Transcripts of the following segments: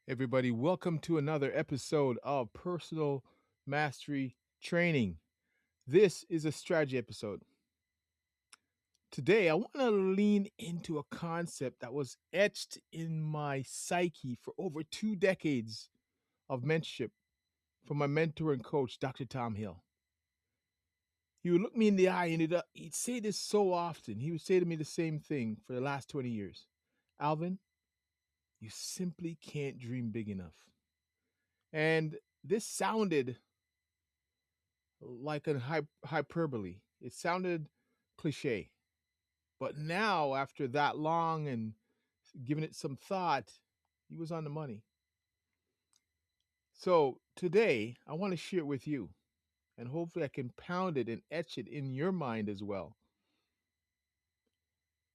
Everybody, welcome to another episode of Personal Mastery Training. This is a strategy episode. Today, I want to lean into a concept that was etched in my psyche for over 2 decades of mentorship from my mentor and coach, Dr. Tom Hill. He would look me in the eye and he'd say this so often. He would say to me the same thing for the last 20 years. Alvin, you simply can't dream big enough. And this sounded like a hyperbole. It sounded cliche. But now, after that long and giving it some thought, he was on the money. So today, I want to share it with you, and hopefully, I can pound it and etch it in your mind as well.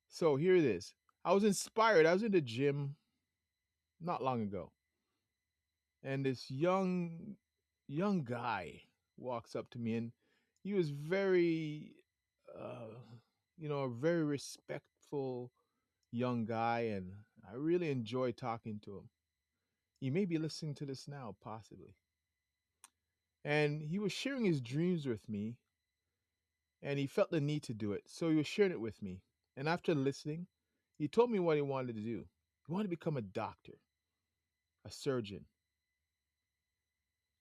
So here it is. I was inspired. I was in the gym not long ago, and this young guy walks up to me, and he was very, uh, a very respectful young guy, and I really enjoy talking to him. He may be listening to this now, possibly. And he was sharing his dreams with me, and he felt the need to do it. So he was sharing it with me. And after listening, he told me what he wanted to do. He wanted to become a doctor, a surgeon.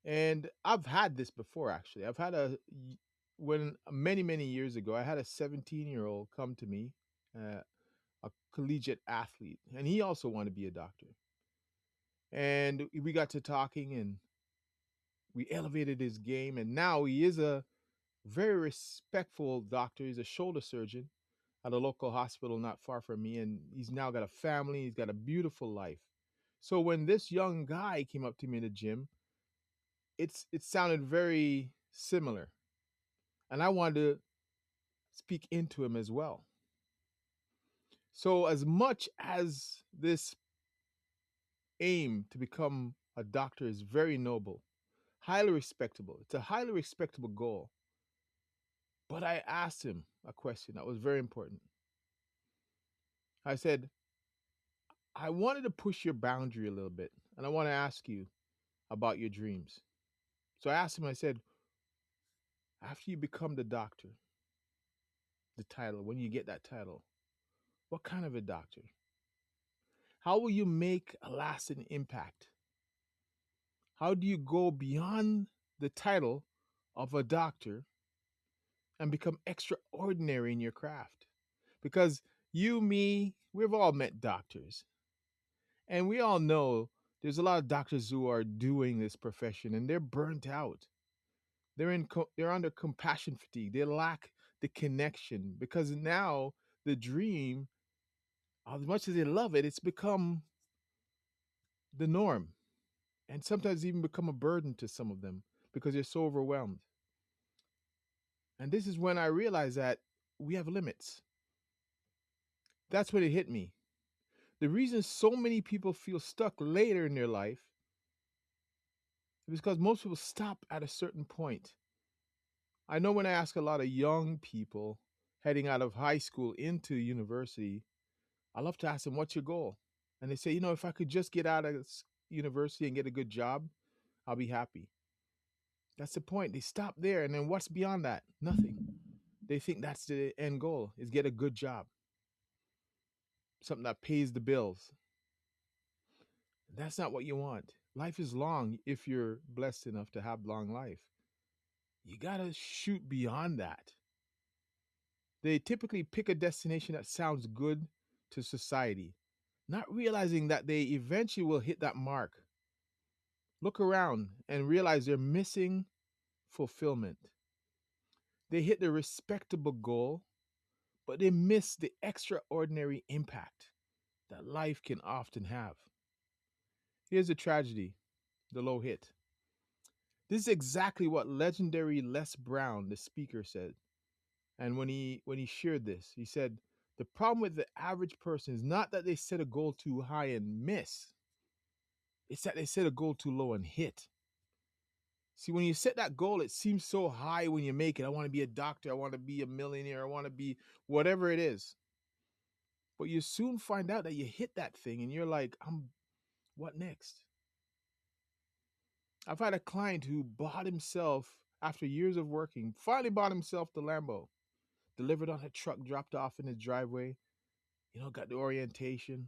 And I've had this before, actually. When many years ago, I had a 17-year-old come to me, uh, a collegiate athlete, and he also wanted to be a doctor. And we got to talking, and we elevated his game, and now he is a very respectful doctor. He's a shoulder surgeon at a local hospital not far from me, and he's now got a family. He's got a beautiful life. So when this young guy came up to me in the gym, it sounded very similar, and I wanted to speak into him as well. So as much as this aim to become a doctor is very noble, highly respectable, it's a highly respectable goal. But I asked him a question that was very important. I said, I wanted to push your boundary a little bit, and I want to ask you about your dreams. So I asked him, I said, after you become the doctor, the title, when you get that title, what kind of a doctor? How will you make a lasting impact? How do you go beyond the title of a doctor and become extraordinary in your craft? Because you, me, we've all met doctors. And we all know there's a lot of doctors who are doing this profession and they're burnt out. They're under compassion fatigue. They lack the connection because now the dream, as much as they love it, it's become the norm, and sometimes even become a burden to some of them because they're so overwhelmed. And this is when I realized that we have limits. That's when it hit me. The reason so many people feel stuck later in their life is because most people stop at a certain point. I know when I ask a lot of young people heading out of high school into university, I love to ask them, what's your goal? And they say, if I could just get out of university and get a good job, I'll be happy. That's the point. They stop there. And then what's beyond that? Nothing. They think that's the end goal is get a good job, something that pays the bills. That's not what you want. Life is long if you're blessed enough to have long life. You got to shoot beyond that. They typically pick a destination that sounds good to society, not realizing that they eventually will hit that mark. Look around and realize they're missing fulfillment. They hit the respectable goal, but they miss the extraordinary impact that life can often have. Here's the tragedy, the low hit. This is exactly what legendary Les Brown, the speaker, said. And when he shared this, he said, the problem with the average person is not that they set a goal too high and miss. It's that they set a goal too low and hit. See, when you set that goal, it seems so high when you make it. I want to be a doctor. I want to be a millionaire. I want to be whatever it is. But you soon find out that you hit that thing and you're like, what next? I've had a client who bought himself, after years of working, finally bought himself the Lambo, delivered on a truck, dropped off in his driveway, got the orientation.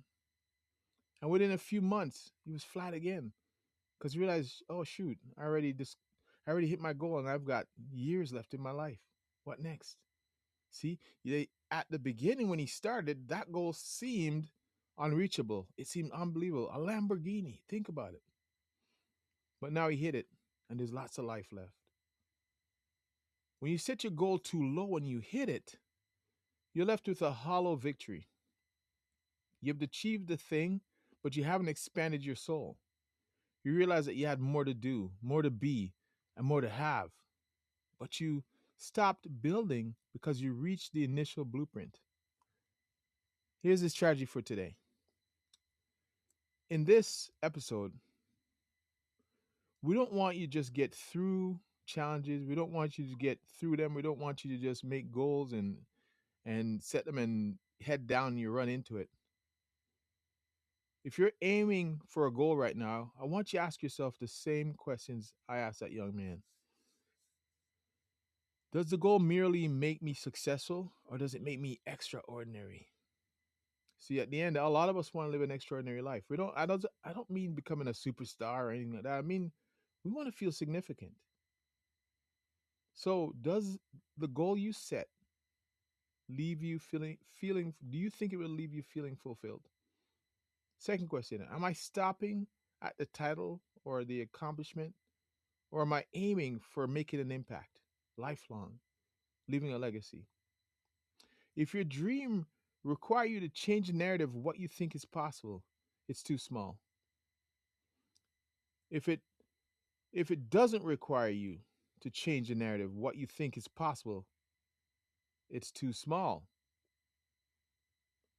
And within a few months, he was flat again because he realized, oh shoot, I already hit my goal and I've got years left in my life. What next? See, at the beginning when he started, that goal seemed unreachable. It seemed unbelievable. A Lamborghini. Think about it. But now he hit it, and there's lots of life left. When you set your goal too low and you hit it, you're left with a hollow victory. You've achieved the thing, but you haven't expanded your soul. You realize that you had more to do, more to be, and more to have. But you stopped building because you reached the initial blueprint. Here's the strategy for today. In this episode, we don't want you to just get through challenges. We don't want you to get through them. We don't want you to just make goals and set them and head down and you run into it. If you're aiming for a goal right now, I want you to ask yourself the same questions I asked that young man. Does the goal merely make me successful or does it make me extraordinary? See, at the end, a lot of us want to live an extraordinary life. I don't mean becoming a superstar or anything like that. I mean, we want to feel significant. So, does the goal you set leave you feeling do you think it will leave you feeling fulfilled? Second question, am I stopping at the title or the accomplishment or am I aiming for making an impact lifelong, leaving a legacy? If your dream require you to change the narrative of what you think is possible, it's too small. If it doesn't require you to change the narrative of what you think is possible, it's too small.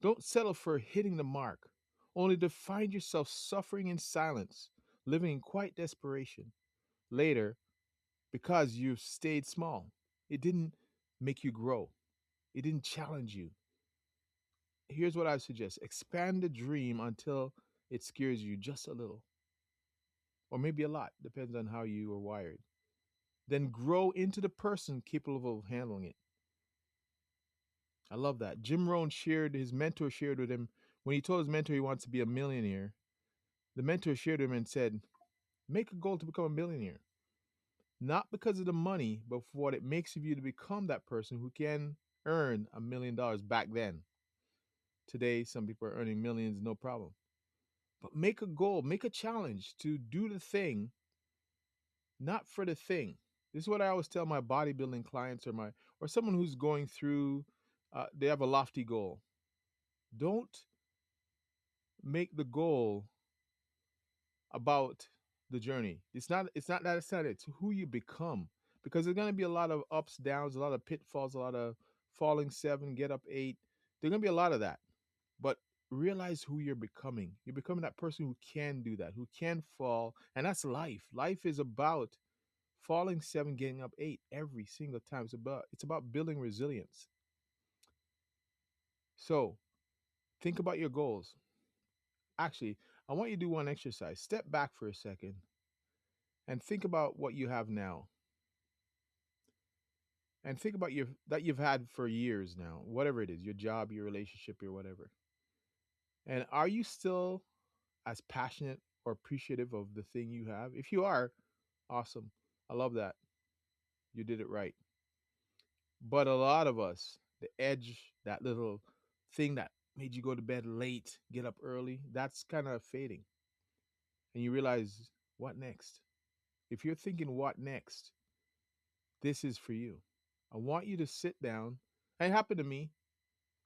Don't settle for hitting the mark, only to find yourself suffering in silence, living in quiet desperation later because you've stayed small. It didn't make you grow, it didn't challenge you. Here's what I suggest: expand the dream until it scares you just a little, or maybe a lot, depends on how you are wired. Then grow into the person capable of handling it. I love that. Jim Rohn his mentor shared with him when he told his mentor he wants to be a millionaire. The mentor shared with him and said, make a goal to become a millionaire. Not because of the money, but for what it makes of you to become that person who can earn $1 million back then. Today, some people are earning millions, no problem. But make a goal, make a challenge to do the thing, not for the thing. This is what I always tell my bodybuilding clients or someone who's going through. They have a lofty goal. Don't make the goal about the journey. It's not it. It's who you become. Because there's gonna be a lot of ups, downs, a lot of pitfalls, a lot of falling seven, get up eight. There's gonna be a lot of that. But realize who you're becoming. You're becoming that person who can do that, who can fall. And that's life. Life is about falling seven, getting up eight every single time. It's about building resilience. So think about your goals. Actually, I want you to do one exercise. Step back for a second and think about what you have now. And think about that you've had for years now, whatever it is, your job, your relationship, your whatever. And are you still as passionate or appreciative of the thing you have? If you are, awesome. I love that. You did it right. But a lot of us, the edge, that little thing that made you go to bed late, get up early, that's kind of fading. And you realize, what next? If you're thinking, what next? This is for you. I want you to sit down. It happened to me.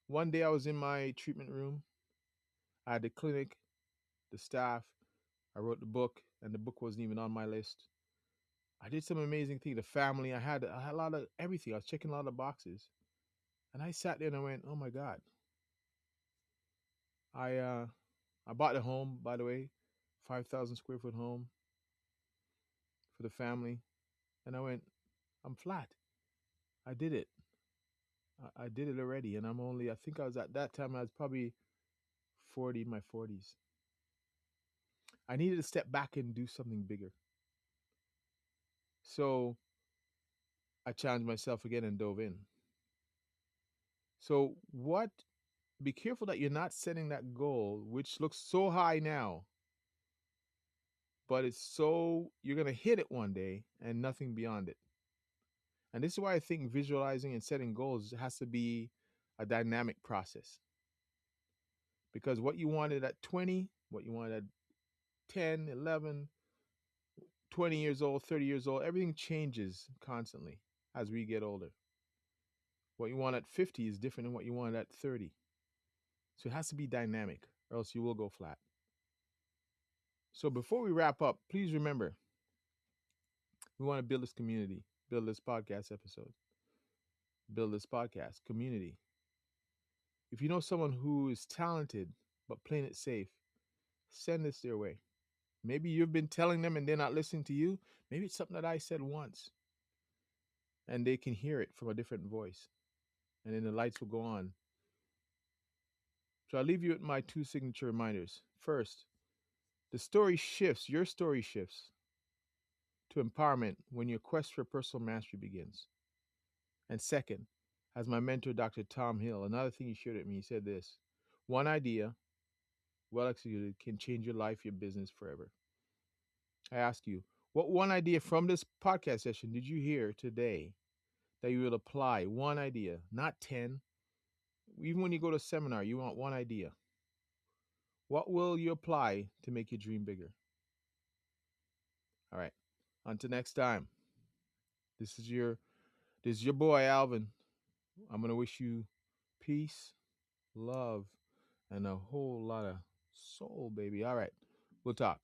One day I was in my treatment room. I had the clinic, the staff. I wrote the book, and the book wasn't even on my list. I did some amazing things. The family, I had a lot of everything. I was checking a lot of boxes. And I sat there and I went, oh my God. I bought a home, by the way, 5,000 square foot home for the family. And I went, I'm flat. I did it. I did it already. And I think I was at that time, I was probably 40, my 40s. I needed to step back and do something bigger. So I challenged myself again and dove in. So, what? Be careful that you're not setting that goal, which looks so high now, but it's so you're going to hit it one day and nothing beyond it. And this is why I think visualizing and setting goals has to be a dynamic process, because what you wanted at 20, what you wanted at 10, 11, 20 years old, 30 years old, everything changes constantly as we get older. What you want at 50 is different than what you want at 30. So it has to be dynamic, or else you will go flat. So before we wrap up, please remember we want to build this community, build this podcast episode, build this podcast community. If you know someone who is talented but playing it safe, send this their way. Maybe you've been telling them and they're not listening to you. Maybe it's something that I said once and they can hear it from a different voice. And then the lights will go on. So I'll leave you with my two signature reminders. First, the story shifts, your story shifts to empowerment when your quest for personal mastery begins. And second, as my mentor, Dr. Tom Hill, another thing he shared with me, he said this: one idea, well executed, can change your life, your business forever. I ask you, what one idea from this podcast session did you hear today that you will apply? One idea, not 10. Even when you go to a seminar, you want one idea. What will you apply to make your dream bigger? All right. Until next time. This is your this is your boy Alvin. I'm gonna wish you peace, love, and a whole lot of soul, baby. All right. We'll talk.